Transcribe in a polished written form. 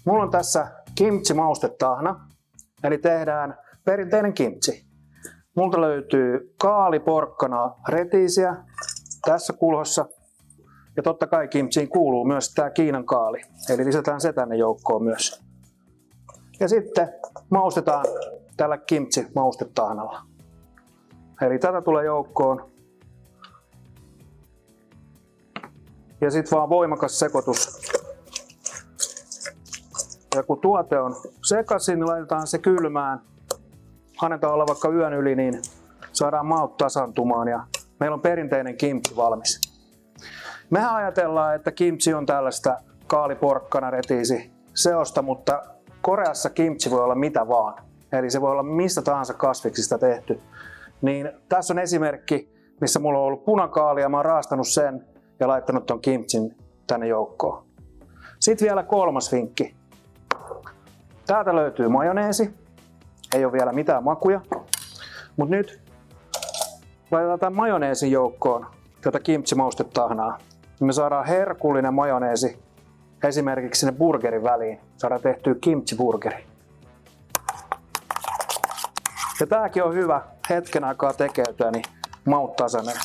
Mulla on tässä kimchi-maustetahna, eli tehdään perinteinen kimchi. Multa löytyy kaali, porkkana, retiisiä tässä kulhossa. Ja totta kai kimchiin kuuluu myös tää Kiinan kaali, eli lisätään se tänne joukkoon myös. Ja sitten maustetaan tällä kimchi-maustetahnalla. Eli tätä tulee joukkoon. Ja sitten vaan voimakas sekoitus. Ja kun tuote on sekaisin, niin laitetaan se kylmään. Annetaan olla vaikka yön yli, niin saadaan maut tasantumaan ja meillä on perinteinen kimchi valmis. Mehän ajatellaan, että kimchi on tällaista kaali, porkkana, retiisi seosta, mutta Koreassa kimchi voi olla mitä vaan. Eli se voi olla mistä tahansa kasviksista tehty. Niin tässä on esimerkki, missä mulla on ollut punakaali ja mä oon raastanut sen ja laittanut ton kimchin tänne joukkoon. Sitten vielä kolmas vinkki. Täältä löytyy majoneesi. Ei ole vielä mitään makuja. Mutta nyt laitetaan tämän majoneesin joukkoon tätä kimchi-maustetahnaa. Me saadaan herkullinen majoneesi esimerkiksi sinne burgerin väliin. Saadaan tehtyä kimchi-burgeri. Ja tääkin on hyvä hetken aikaa tekeytyä, niin maut tasainen.